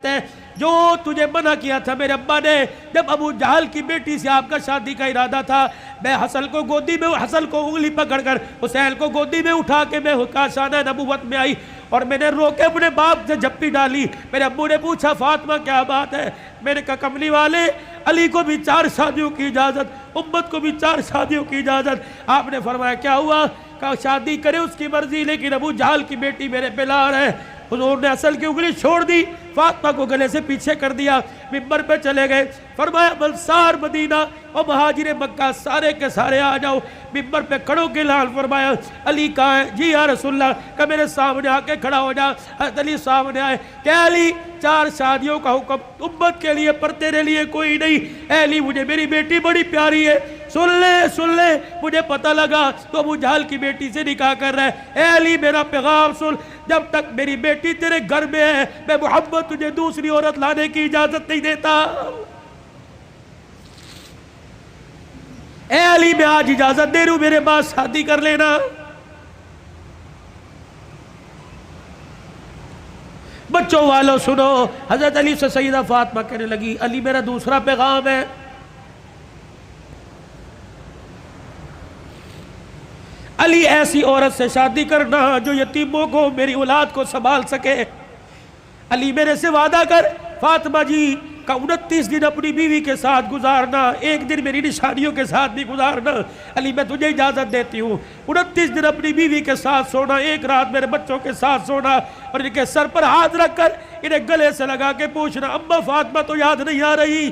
ہے جو تجھے منع کیا تھا میرے ابا نے جب ابو جہل کی بیٹی سے آپ کا شادی کا ارادہ تھا، میں حسن کو گودی میں، حسن کو انگلی پکڑ کر حسین کو گودی میں اٹھا کے میں کاشانہ نبوت میں آئی اور میں نے رو کے اپنے باپ سے جھپٹی ڈالی۔ میرے ابو نے پوچھا فاطمہ کیا بات ہے؟ میں نے کہا کملی والے علی کو بھی 4 شادیوں کی اجازت، امت کو بھی 4 شادیوں کی اجازت۔ آپ نے فرمایا کیا ہوا؟ کہا شادی کرے اس کی مرضی، لیکن ابو جہل کی بیٹی میرے پہ لار ہے۔ حضور نے اصل کی انگلی چھوڑ دی، فاطمہ کو گلے سے پیچھے کر دیا، منبر پہ چلے گئے۔ فرمایا انصار مدینہ اور مہاجر مکہ سارے کے سارے آ جاؤ۔ منبر پہ کھڑو کے اعلان فرمایا علی کہاں ہے؟ جی یا رسول اللہ، کہ میرے سامنے آ کے کھڑا ہو جا۔ حضرت علی سامنے آئے کہ علی 4 شادیوں کا حکم امت کے لیے پر تیرے لیے کوئی نہیں۔ اے علی مجھے میری بیٹی بڑی پیاری ہے، سن لے مجھے پتہ لگا تو ابو جہل کی بیٹی سے نکاح کر رہا ہے۔ اے علی میرا پیغام سن، جب تک میری بیٹی تیرے گھر میں ہے میں محمد تجھے دوسری عورت لانے کی اجازت نہیں دیتا۔ اے علی میں آج اجازت دے رہا ہوں، میرے بعد شادی کر لینا۔ بچوں والوں سنو، حضرت علی سے سیدہ فاطمہ کہنے لگی علی میرا دوسرا پیغام ہے، علی ایسی عورت سے شادی کرنا جو یتیموں کو، میری اولاد کو سنبھال سکے۔ علی میرے سے وعدہ کر فاطمہ جی کا 29 دن اپنی بیوی کے ساتھ گزارنا، 1 دن میری نشانیوں کے ساتھ بھی گزارنا۔ علی میں تجھے اجازت دیتی ہوں، 29 دن اپنی بیوی کے ساتھ سونا، 1 رات میرے بچوں کے ساتھ سونا، اور ان کے سر پر ہاتھ رکھ کر انہیں گلے سے لگا کے پوچھنا اما فاطمہ تو یاد نہیں آ رہی؟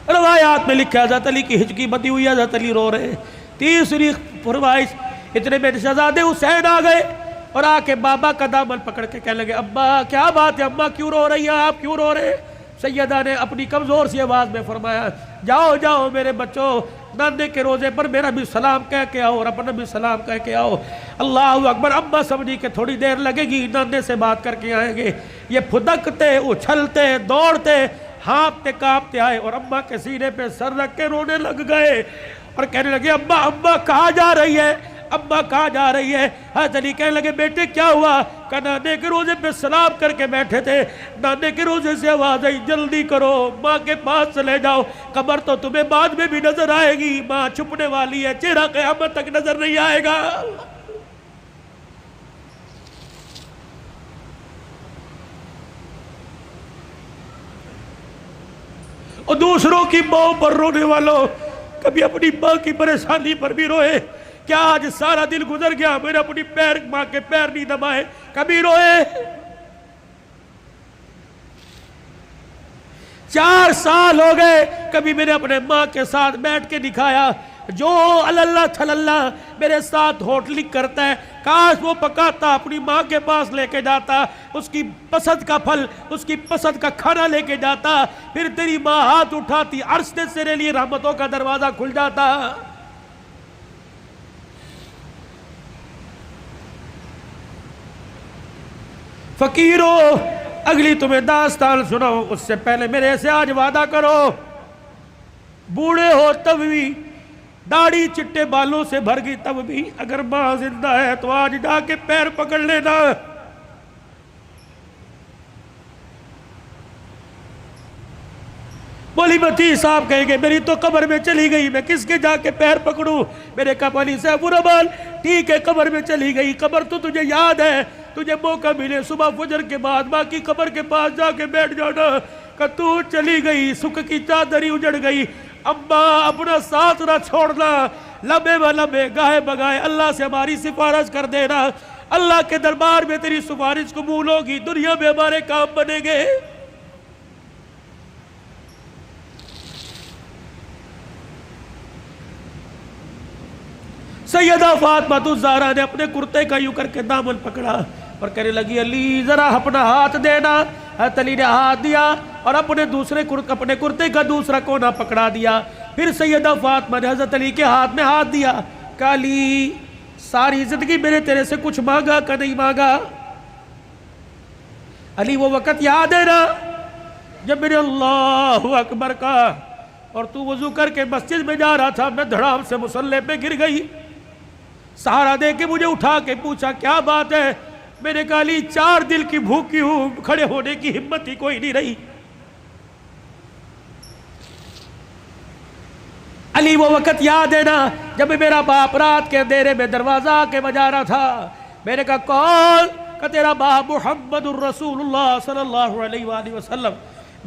روایات میں لکھا حضرت علی کی ہچکی بندی ہوئی، حضرت علی رو رہے۔ تیسری فرمائش، اتنے میں شہزادے حسین آ گئے اور آ کے بابا کا دامن پکڑ کے کہنے لگے ابا کیا بات ہے، اماں کیوں رو رہی ہیں، آپ کیوں رو رہے؟ سیدہ نے اپنی کمزور سی آواز میں فرمایا جاؤ جاؤ میرے بچوں، نانے کے روزے پر میرا بھی سلام کہہ کے آؤ اور اپنا بھی سلام کہہ کے آؤ۔ اللہ اکبر۔ اماں سمجھی کہ تھوڑی دیر لگے گی، نانے سے بات کر کے آئیں گے۔ یہ پھدکتے اچھلتے دوڑتے ہانپتے کانپتے آئے اور اماں کے سینے پہ سر رکھ کے رونے لگ گئے اور کہنے لگے اماں اماں کہاں جا رہی ہے، اماں کہاں جا رہی ہے؟ حضرت علی کہنے لگے بیٹے کیا ہوا؟ کہ نانے کے روزے پہ سلام کر کے بیٹھے تھے، نانے کے روزے سے آواز آئی جلدی کرو ماں کے پاس چلے جاؤ، قبر تو تمہیں بعد میں بھی نظر آئے گی، ماں چھپنے والی ہے، چہرہ قیامت تک نظر نہیں آئے گا۔ اور دوسروں کی ماں پر رونے والوں کبھی اپنی ماں کی پریشانی پر بھی روئے۔ کیا آج سارا دن گزر گیا میں نے اپنی ماں کے پیر نہیں دبائے؟ کبھی روئے؟ 4 سال ہو گئے کبھی میں نے اپنے ماں کے ساتھ بیٹھ کے دکھایا؟ جو اللہ تھلاللہ میرے ساتھ ہوٹلنگ کرتا ہے کاش وہ پکاتا اپنی ماں کے پاس لے کے جاتا، اس کی پسند کا پھل، اس کی پسند کا کھانا لے کے جاتا، پھر تیری ماں ہاتھ اٹھاتی، عرش سے تیرے لیے رحمتوں کا دروازہ کھل جاتا۔ فقیرو اگلی تمہیں داستان سناؤ اس سے پہلے میرے سے آج وعدہ کرو، بوڑھے ہو تب بھی، داڑھی چٹے بالوں سے بھر گئی تب بھی، اگر ماں زندہ ہے تو آج جا کے پیر پکڑ لینا۔ بولی متی صاحب کہیں گے میری تو قبر میں چلی گئی، میں کس کے جا کے پیر پکڑوں؟ میرے کہا علی صاحب برابر ٹھیک ہے، قبر میں چلی گئی، قبر تو تجھے یاد ہے، تجھے موقع ملے صبح فجر کے بعد ماں کی قبر کے پاس جا کے بیٹھ جانا کہ تو چلی گئی، سکھ کی چادری اجڑ گئی، اماں اپنا ساتھ نہ چھوڑنا، لمبے و لمبے گاہے بگائے اللہ سے ہماری سفارش کر دینا، اللہ کے دربار میں تیری سفارش قبول ہوگی، دنیا میں ہمارے کام بنیں گے۔ سیدہ فاطمہ الزہرا نے اپنے کرتے کا یوں کر کے دامن پکڑا اور کہنے لگی علی ذرا اپنا ہاتھ دینا۔ حضرت علی نے ہاتھ دیا اور اپنے کرتے کا دوسرا کونا پکڑا دیا۔ پھر سیدہ فاطمہ نے حضرت علی کے ہاتھ میں ہاتھ دیا، کہا علی ساری زندگی میں نے تیرے سے کچھ مانگا کہ نہیں مانگا؟ علی وہ وقت یاد ہے نا جب میرے اللہ اکبر کہا اور تو وضو کر کے مسجد میں جا رہا تھا، میں دھڑام سے مصلی پہ گر گئی، सहारा दे के मुझे उठा के पूछा क्या बात है। मैंने कहा अली 4 दिन की भूखी हूं, खड़े होने की हिम्मत ही कोई नहीं रही। अली वो वक़्त याद है ना जब मेरा बाप रात के अंधेरे में दरवाजा के बजा रहा था। मैंने कहा कौन? का तेरा बाप मुहम्मदुर रसूलुल्लाह सल्लल्लाहु अलैहि वसल्लम।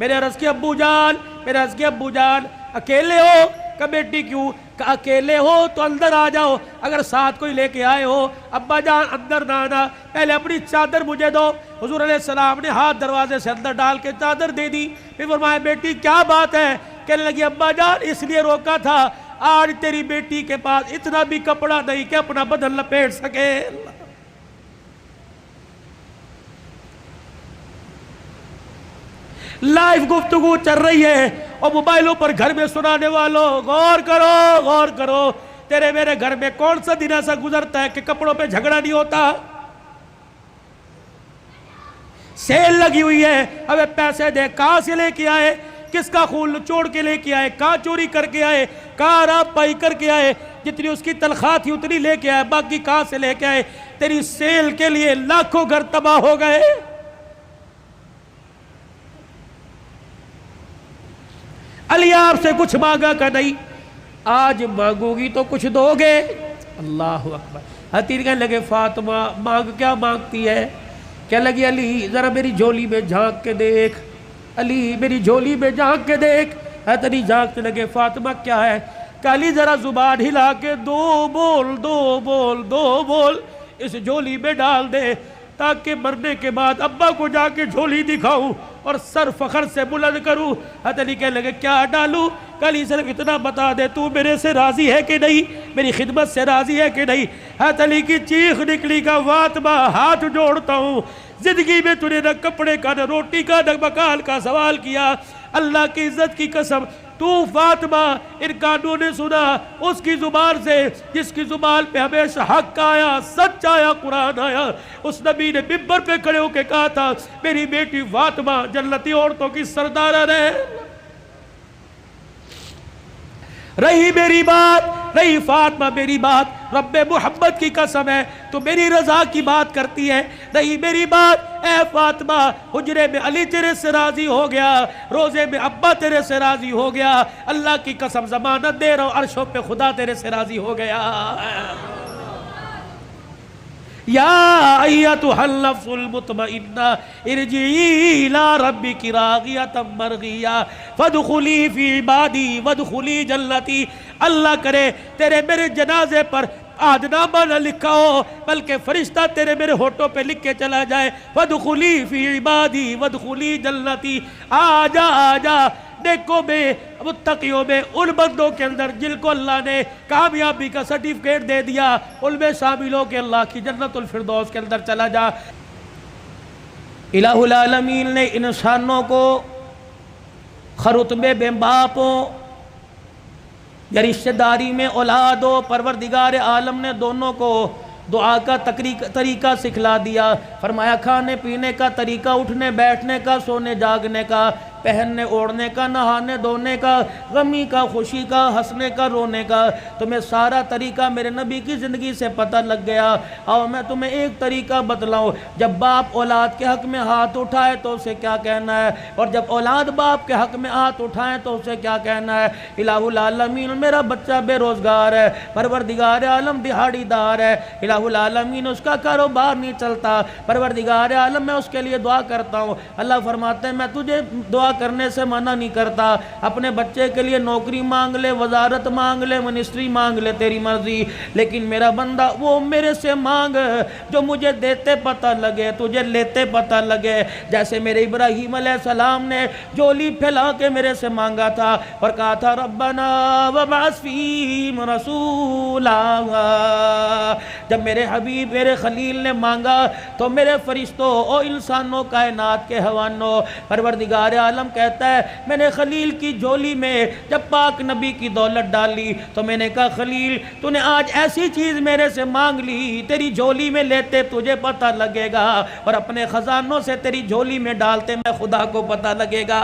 मैंने अर्ज़ किया अब्बू जान, मैंने अर्ज़ किया अब्बू जान अकेले हो? का बेटी क्यों? का अकेले हो तो अंदर आ जाओ, अगर साथ कोई लेके आए हो अब्बा जान अंदर ना आना, पहले अपनी चादर मुझे दो। हुजूर अलैहिस्सलाम ने हाथ दरवाजे से अंदर डाल के चादर दे दी। फिर फरमाया बेटी क्या बात है? कहने लगी अब्बा जान इसलिए रोका था, आज तेरी बेटी के पास इतना भी कपड़ा नहीं कि अपना बदन लपेट सके। लाइव गुफ्तगू चल रही है और मोबाइलों पर घर में सुनाने वालों गौर करो, गौर करो। तेरे मेरे घर में कौन सा दिन ऐसा गुजरता है कि कपड़ों पे झगड़ा नहीं होता? सेल लगी हुई है, अबे पैसे दे, कहां से लेके आए? किसका खून चोड़ के लेके आए? कहां चोरी करके आए? कहां राब पाई करके आए? जितनी उसकी तनख्वाह थी उतनी लेके आए, बाकी कहां से लेके आए? तेरी सेल के लिए लाखों घर तबाह हो गए। अली आपसे कुछ मांगा का नहीं, आज मांगोगी तो कुछ दोगे। अल्लाह अकबर। हतीर कहने लगे फातिमा मांग क्या मांगती है? क्या लगी अली जरा मेरी झोली में झांक के देख, अली मेरी झोली में झांक के देख। हतरी झांकने लगे फातिमा क्या है? अली जरा जुबान हिला के दो बोल, दो बोल, दो बोल इस झोली में डाल दे, ताकि मरने के बाद अब्बा को जाके झोली दिखाऊं और सर फखर से बुलंद करूं। हतली कहने लगे क्या डालूं? कली सिर्फ इतना बता दे तू मेरे से राजी है कि नहीं, मेरी खिदमत से राजी है कि नहीं। हतली की चीख निकली का फातिमा हाथ जोड़ता हूं, जिंदगी में तूने न कपड़े का न रोटी का न मकान का सवाल किया, अल्लाह की इज्जत की कसम तू फातिमा इन कानों ने सुना उसकी जुबान से जिसकी जुबान पे हमेशा हक आया, सच आया, कुरान आया। उस नबी ने मिंबर पे खड़े होकर कहा था मेरी बेटी फातिमा जन्नती औरतों की सरदारा है। रही मेरी बात, रही फातिमा मेरी बात, रब्बे मोहम्मद की कसम है तो मेरी रजा की बात करती है। रही मेरी बात ए फातिमा, हुजरे में अली तेरे से राजी हो गया, रोजे में अब्बा तेरे से राजी हो गया, अल्लाह की कसम जमानत दे रहा हूं अर्शों पे खुदा तेरे से राजी हो गया। या अय्यतुहल नफ्सुल मुतमइन्ना इरजिई इला रब्बिकी रागियतम मरगिया फदखुली फी इबादी वदखुली जन्नती। अल्लाह करे तेरे मेरे जनाजे पर आदनामा न लिखा हो बल्कि फरिश्ता तेरे मेरे होठों पे लिख के चला जाए, वदखुली फी इबादी वदखुली जन्नती। आजा आजा नेकों में मुत्तकियों में उन बंदों के अंदर जिनको अल्लाह ने कामयाबी का सर्टिफिकेट दे दिया उनमें शामिल हो के अल्लाह की जन्नतुल फिरदौस के अंदर चला जा। इलाहुल आलमीन ने इंसानों को खरुतबे में बाप हो या रिश्तेदारी में औलाद हो, परवरदिगार आलम ने दोनों को दुआ का तरीका सिखला दिया। फरमाया खाने पीने का तरीका, उठने बैठने का, सोने जागने का, पहनने ओढ़ने का, नहाने धोने का, गमी का, खुशी का, हंसने का, रोने का, तुम्हें सारा तरीका मेरे नबी की ज़िंदगी से पता लग गया। और मैं तुम्हें एक तरीका बतलाऊं, जब बाप औलाद के हक़ में हाथ उठाए तो उसे क्या कहना है, और जब औलाद बाप के हक़ में हाथ उठाए तो उसे क्या कहना है। इलाहुल आलमीन मेरा बच्चा बेरोज़गार है, परवरदिगार आलम दिहाड़ीदार है, इलाहुल आलमीन उसका कारोबार नहीं चलता, परवरदिगार आलम मैं उसके लिए दुआ करता हूँ। अल्लाह फरमाते हैं मैं तुझे दुआ करने से मना नहीं करता, अपने बच्चे के लिए नौकरी मांग ले, वजारत मांग ले, मिनिस्ट्री मांग ले, तेरी मर्जी, लेकिन मेरा बंदा वो मेरे से मांग जो मुझे देते पता लगे, तुझे लेते पता लगे। जैसे मेरे इब्राहीम अलैहिस्सलाम ने झोली फैला के मेरे से मांगा था और कहा था रब्बना वबअस फीहिम रसूला। जब मेरे हबीब मेरे खलील ने मांगा तो मेरे फरिश्तों और इंसानों कायनात के हवानों, परवरदिगार आलम कहता है मैंने खलील की झोली में जब पाक नबी की दौलत डाली तो मैंने कहा खलील तूने आज ऐसी चीज मेरे से मांग ली, तेरी झोली में लेते तुझे पता लगेगा और अपने खजानों से तेरी झोली में डालते मैं खुदा को पता लगेगा।